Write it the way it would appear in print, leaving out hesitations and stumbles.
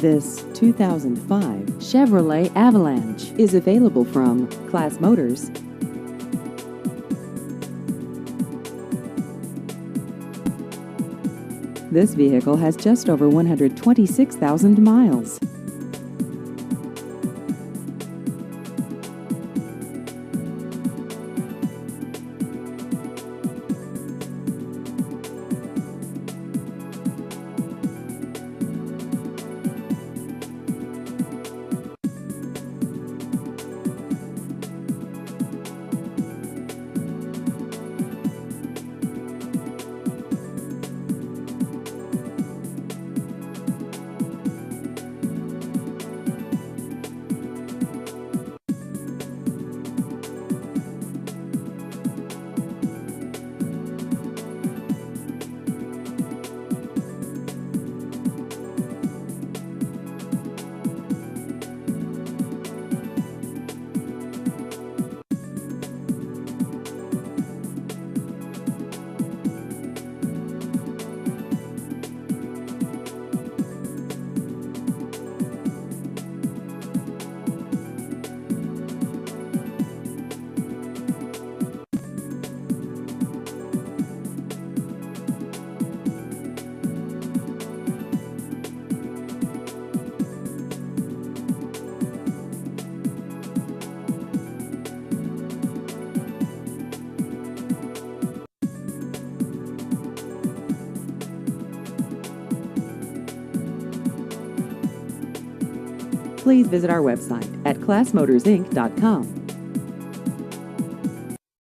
This 2005 Chevrolet Avalanche is available from Class Motors. This vehicle has just over 126,000 miles. Please visit our website at classmotorsinc.com.